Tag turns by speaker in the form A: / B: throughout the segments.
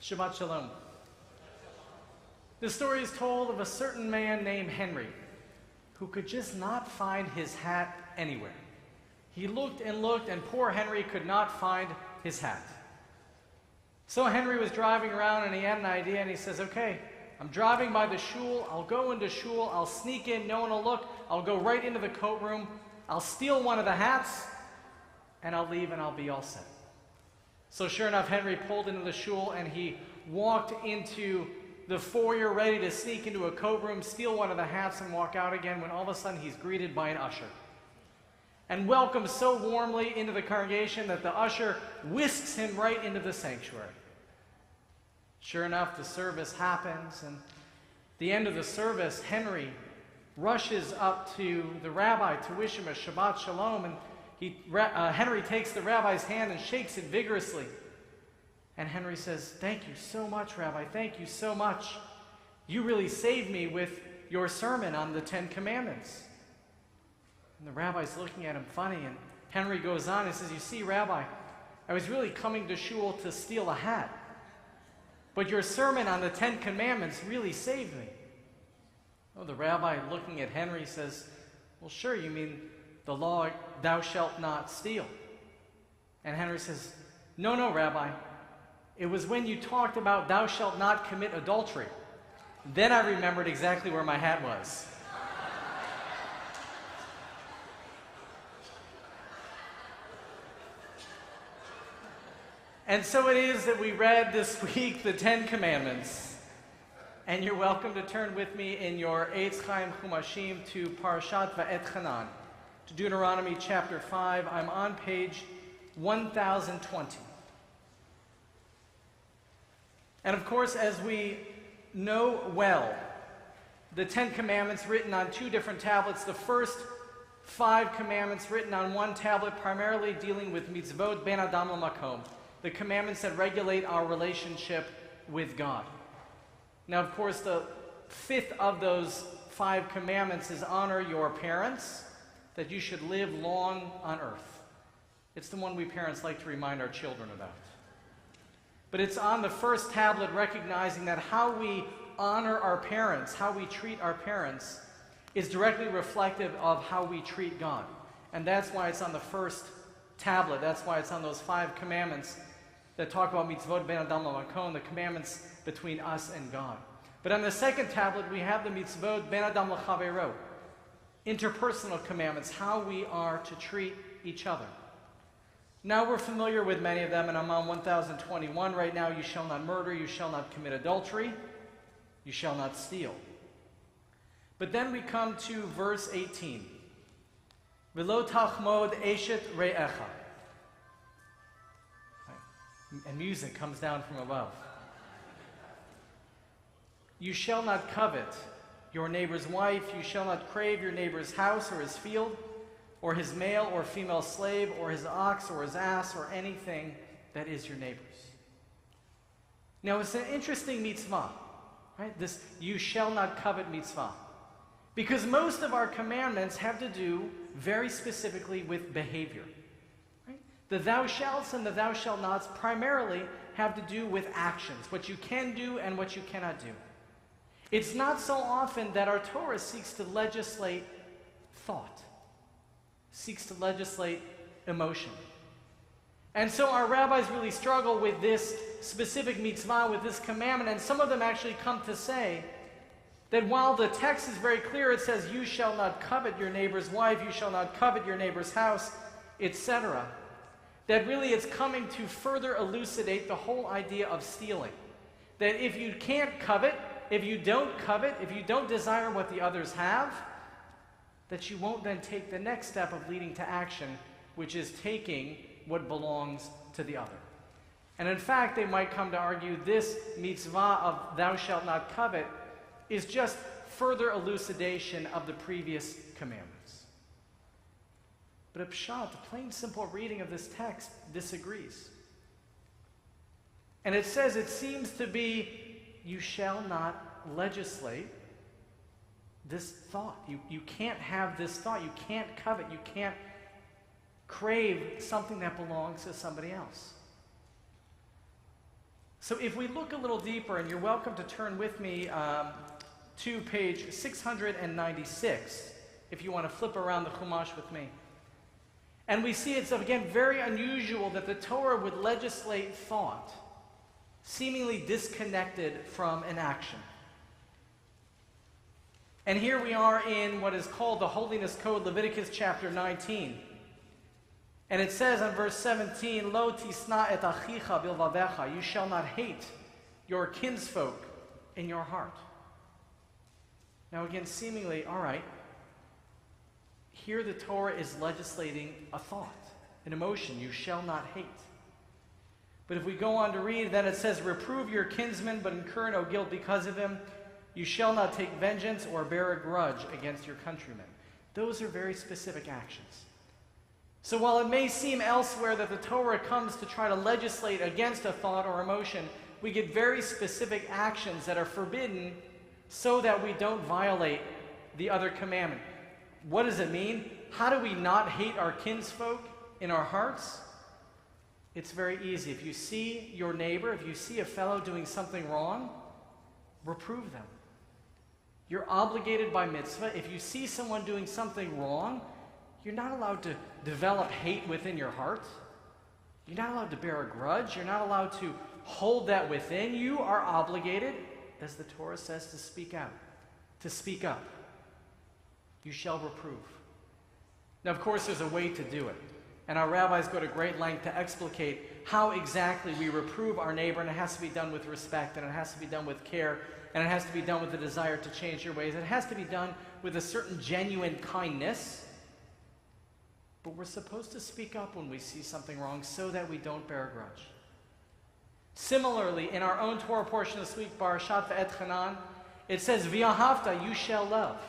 A: Shabbat Shalom. The story is told of a certain man named Henry who could just not find his hat anywhere. He looked, and poor Henry could not find his hat. So Henry was driving around, and he had an idea, and he says, okay, I'm driving by the shul, I'll go into shul, I'll sneak in, no one will look, I'll go right into the coat room, I'll steal one of the hats, and I'll leave, and I'll be all set. So sure enough, Henry pulled into the shul, and he walked into the foyer ready to sneak into a coat room, steal one of the hats, and walk out again, when all of a sudden he's greeted by an usher. And welcomed so warmly into the congregation that the usher whisks him right into the sanctuary. Sure enough, the service happens, and at the end of the service, Henry rushes up to the rabbi to wish him a Shabbat Shalom, and Henry takes the rabbi's hand and shakes it vigorously. And Henry says, thank you so much, Rabbi, thank you so much. You really saved me with your sermon on the 10 Commandments. And the rabbi's looking at him funny, and Henry goes on and says, you see, Rabbi, I was really coming to shul to steal a hat, but your sermon on the 10 Commandments really saved me. Oh, the rabbi, looking at Henry, says, well, sure, you mean the law, thou shalt not steal. And Henry says, no, Rabbi. It was when you talked about thou shalt not commit adultery. Then I remembered exactly where my hat was. And so it is that we read this week the 10 Commandments. And you're welcome to turn with me in your Eitz Chaim Chumashim to Parashat Va-Ethannan, to Deuteronomy chapter 5. I'm on page 1020. And of course, as we know well, the 10 Commandments written on 2 different tablets, the first 5 commandments written on 1 tablet, primarily dealing with mitzvot ben adam l'makom, the commandments that regulate our relationship with God. Now, of course, the 5th of those 5 commandments is honor your parents, that you should live long on earth. It's the one we parents like to remind our children about. But it's on the first tablet, recognizing that how we honor our parents, how we treat our parents, is directly reflective of how we treat God. And that's why it's on the first tablet. That's why it's on those 5 commandments that talk about mitzvot ben adam l'makom, the commandments between us and God. But on the second tablet, we have the mitzvot ben adam l'chavero, interpersonal commandments, how we are to treat each other. Now we're familiar with many of them, and I'm on 1021 right now. You shall not murder, you shall not commit adultery, you shall not steal. But then we come to verse 18. V'lo tachmod eshet re'echa. And music comes down from above. You shall not covet your neighbor's wife, you shall not crave your neighbor's house or his field, or his male or female slave, or his ox or his ass, or anything that is your neighbor's. Now it's an interesting mitzvah, right? This you shall not covet mitzvah. Because most of our commandments have to do very specifically with behavior. Right? The thou shalts and the thou shalt nots primarily have to do with actions, what you can do and what you cannot do. It's not so often that our Torah seeks to legislate thought, seeks to legislate emotion. And so our rabbis really struggle with this specific mitzvah, with this commandment, and some of them actually come to say that while the text is very clear, it says, you shall not covet your neighbor's wife, you shall not covet your neighbor's house, etc., that really it's coming to further elucidate the whole idea of stealing. That if you can't covet, if you don't covet, if you don't desire what the others have, that you won't then take the next step of leading to action, which is taking what belongs to the other. And in fact, they might come to argue this mitzvah of thou shalt not covet is just further elucidation of the previous commandments. But a pshat, the plain simple reading of this text, disagrees. And it says it seems to be, you shall not legislate this thought. You can't have this thought. You can't covet. You can't crave something that belongs to somebody else. So if we look a little deeper, and you're welcome to turn with me to page 696, if you want to flip around the Chumash with me. And we see it's, again, very unusual that the Torah would legislate thought, seemingly disconnected from an action. And here we are in what is called the Holiness Code, Leviticus chapter 19. And it says on verse 17, Lo tisna et achicha bilvavecha, you shall not hate your kinsfolk in your heart. Now again, seemingly, all right, here the Torah is legislating a thought, an emotion, you shall not hate. But if we go on to read, then it says, reprove your kinsman, but incur no guilt because of him. You shall not take vengeance or bear a grudge against your countrymen. Those are very specific actions. So while it may seem elsewhere that the Torah comes to try to legislate against a thought or emotion, we get very specific actions that are forbidden so that we don't violate the other commandment. What does it mean? How do we not hate our kinsfolk in our hearts? It's very easy. If you see your neighbor, if you see a fellow doing something wrong, reprove them. You're obligated by mitzvah. If you see someone doing something wrong, you're not allowed to develop hate within your heart. You're not allowed to bear a grudge. You're not allowed to hold that within. You are obligated, as the Torah says, to speak out, to speak up. You shall reprove. Now, of course, there's a way to do it. And our rabbis go to great length to explicate how exactly we reprove our neighbor, and it has to be done with respect, and it has to be done with care, and it has to be done with a desire to change your ways. It has to be done with a certain genuine kindness. But we're supposed to speak up when we see something wrong so that we don't bear a grudge. Similarly, in our own Torah portion this week, Parashat Va-Ethannan, it says, V'ahavta, you shall love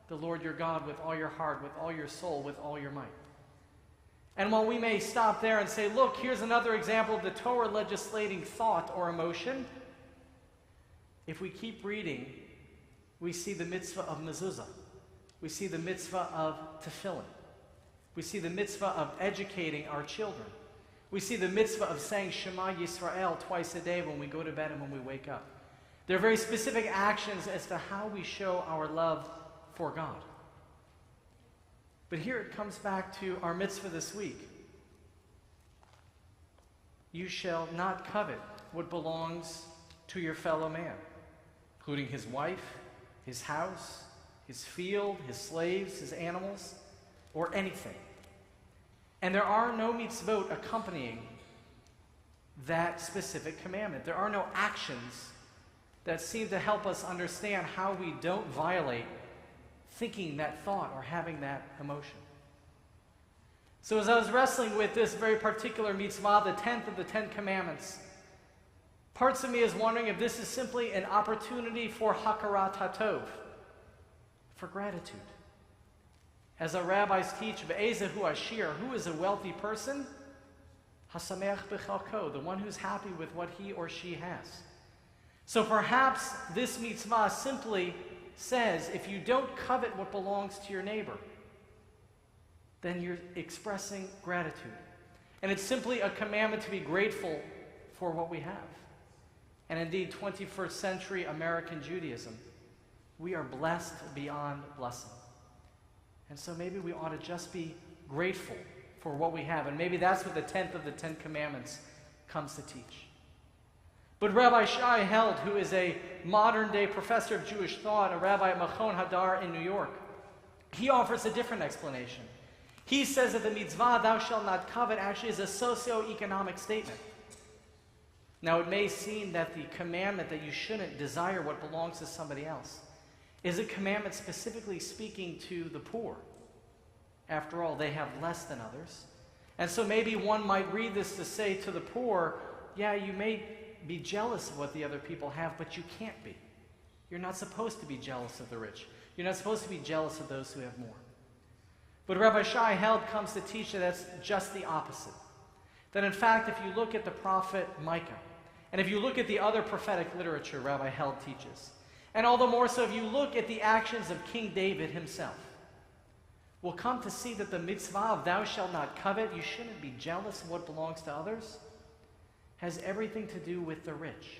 A: the Lord your God with all your heart, with all your soul, with all your might. And while we may stop there and say, look, here's another example of the Torah legislating thought or emotion, if we keep reading, we see the mitzvah of mezuzah. We see the mitzvah of tefillin. We see the mitzvah of educating our children. We see the mitzvah of saying Shema Yisrael twice a day when we go to bed and when we wake up. There are very specific actions as to how we show our love for God. But here it comes back to our mitzvah this week. You shall not covet what belongs to your fellow man, including his wife, his house, his field, his slaves, his animals, or anything. And there are no mitzvot accompanying that specific commandment. There are no actions that seem to help us understand how we don't violate thinking that thought or having that emotion. So as I was wrestling with this very particular mitzvah, the 10th of the 10 commandments, parts of me is wondering if this is simply an opportunity for hakarat hatov, for gratitude. As our rabbis teach, Ve'ezehu ashir, who is a wealthy person? Hasameach b'chalko, the one who's happy with what he or she has. So perhaps this mitzvah simply says, if you don't covet what belongs to your neighbor, then you're expressing gratitude. And it's simply a commandment to be grateful for what we have. And indeed, 21st century American Judaism, we are blessed beyond blessing. And so maybe we ought to just be grateful for what we have. And maybe that's what the 10th of the 10 commandments comes to teach. But Rabbi Shaarey held, who is a modern-day professor of Jewish thought, a rabbi at Machon Hadar in New York, he offers a different explanation. He says that the mitzvah, thou shalt not covet, actually is a socio-economic statement. Now, it may seem that the commandment that you shouldn't desire what belongs to somebody else is a commandment specifically speaking to the poor. After all, they have less than others. And so maybe one might read this to say to the poor, yeah, you may be jealous of what the other people have, but you can't be. You're not supposed to be jealous of the rich. You're not supposed to be jealous of those who have more. But Rabbi Shaarey held comes to teach that that's just the opposite. That in fact, if you look at the prophet Micah, and if you look at the other prophetic literature Rabbi Held teaches, and all the more so if you look at the actions of King David himself, we'll come to see that the mitzvah of thou shalt not covet, you shouldn't be jealous of what belongs to others, has everything to do with the rich.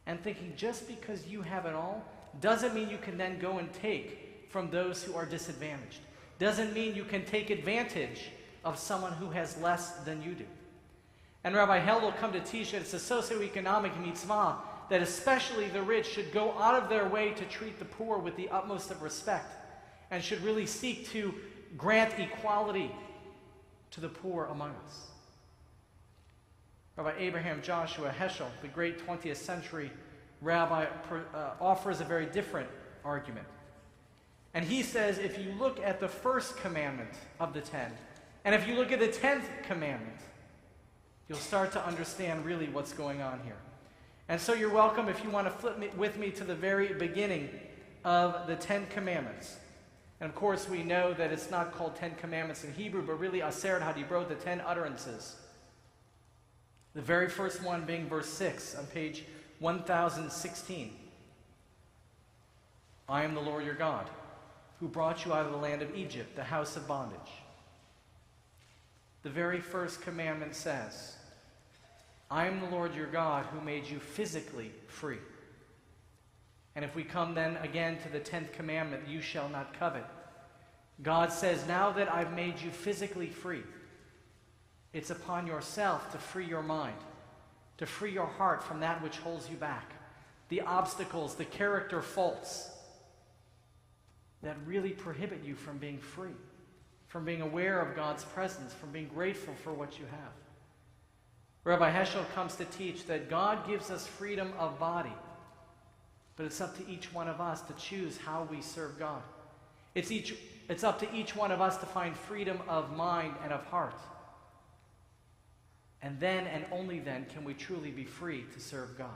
A: And thinking just because you have it all doesn't mean you can then go and take from those who are disadvantaged. Doesn't mean you can take advantage of someone who has less than you do. And Rabbi Held will come to teach that it's a socioeconomic mitzvah that especially the rich should go out of their way to treat the poor with the utmost of respect and should really seek to grant equality to the poor among us. Rabbi Abraham Joshua Heschel, the great 20th century rabbi, offers a very different argument. And he says if you look at the first commandment of the 10, and if you look at the 10th commandment, you'll start to understand really what's going on here. And so you're welcome if you want to flip with me to the very beginning of the 10 commandments. And of course we know that it's not called 10 commandments in Hebrew, but really Aseret HaDibrot, the 10 utterances. The very first one being verse 6 on page 1016. I am the Lord your God, who brought you out of the land of Egypt, the house of bondage. The very first commandment says, I am the Lord your God who made you physically free. And if we come then again to the 10th commandment, you shall not covet. God says, now that I've made you physically free, it's upon yourself to free your mind, to free your heart from that which holds you back, the obstacles, the character faults that really prohibit you from being free, from being aware of God's presence, from being grateful for what you have. Rabbi Heschel comes to teach that God gives us freedom of body, but it's up to each one of us to choose how we serve God. It's up to each one of us to find freedom of mind and of heart. And then and only then can we truly be free to serve God.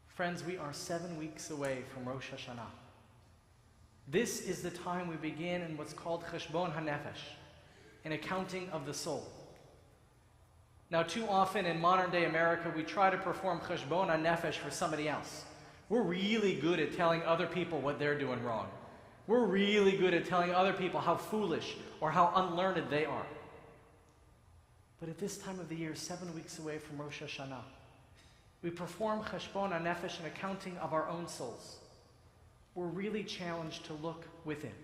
A: Friends, we are 7 weeks away from Rosh Hashanah. This is the time we begin in what's called Cheshbon HaNefesh, an accounting of the soul. Now, too often in modern-day America, we try to perform Cheshbon HaNefesh for somebody else. We're really good at telling other people what they're doing wrong. We're really good at telling other people how foolish or how unlearned they are. But at this time of the year, 7 weeks away from Rosh Hashanah, we perform Cheshbon HaNefesh, an accounting of our own souls. We're really challenged to look within.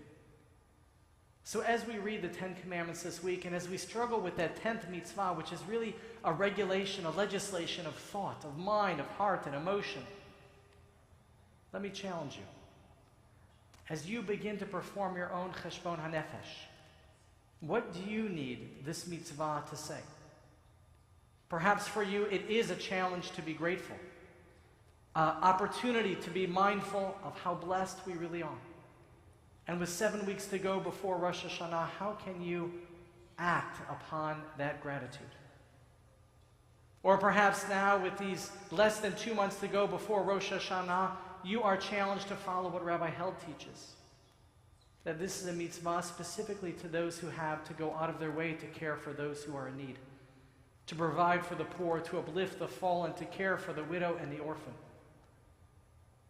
A: So as we read the 10 Commandments this week, and as we struggle with that 10th mitzvah, which is really a regulation, a legislation of thought, of mind, of heart, and emotion, let me challenge you. As you begin to perform your own Cheshbon HaNefesh, what do you need this mitzvah to say? Perhaps for you it is a challenge to be grateful, opportunity to be mindful of how blessed we really are. And with 7 weeks to go before Rosh Hashanah, how can you act upon that gratitude? Or perhaps now with these less than 2 months to go before Rosh Hashanah, you are challenged to follow what Rabbi Held teaches. That this is a mitzvah specifically to those who have to go out of their way to care for those who are in need, to provide for the poor, to uplift the fallen, to care for the widow and the orphan.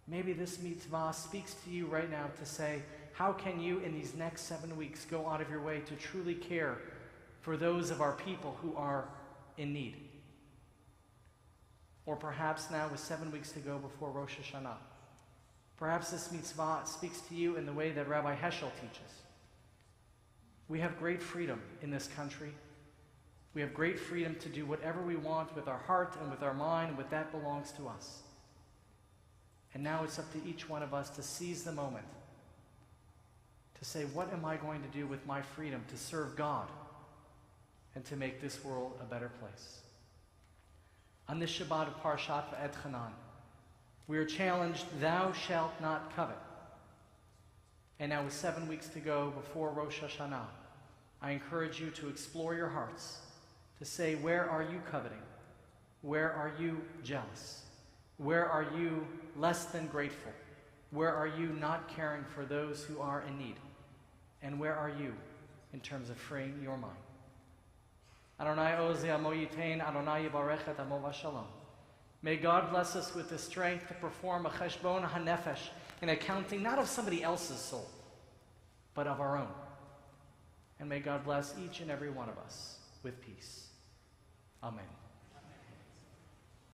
A: Maybe this mitzvah speaks to you right now to say, how can you in these next 7 weeks go out of your way to truly care for those of our people who are in need? Or perhaps now with 7 weeks to go before Rosh Hashanah, perhaps this mitzvah speaks to you in the way that Rabbi Heschel teaches. We have great freedom in this country. We have great freedom to do whatever we want with our heart and with our mind, and what that belongs to us. And now it's up to each one of us to seize the moment, to say, what am I going to do with my freedom to serve God and to make this world a better place? On this Shabbat of Parashat Va-Ethannan, we are challenged, thou shalt not covet. And now with 7 weeks to go before Rosh Hashanah, I encourage you to explore your hearts, to say, where are you coveting? Where are you jealous? Where are you less than grateful? Where are you not caring for those who are in need? And where are you in terms of freeing your mind? Adonai Ozi Amo Yitein, Adonai Yibarechet Amo Vashalom. May God bless us with the strength to perform a Cheshbon HaNefesh, an accounting not of somebody else's soul, but of our own. And may God bless each and every one of us with peace. Amen.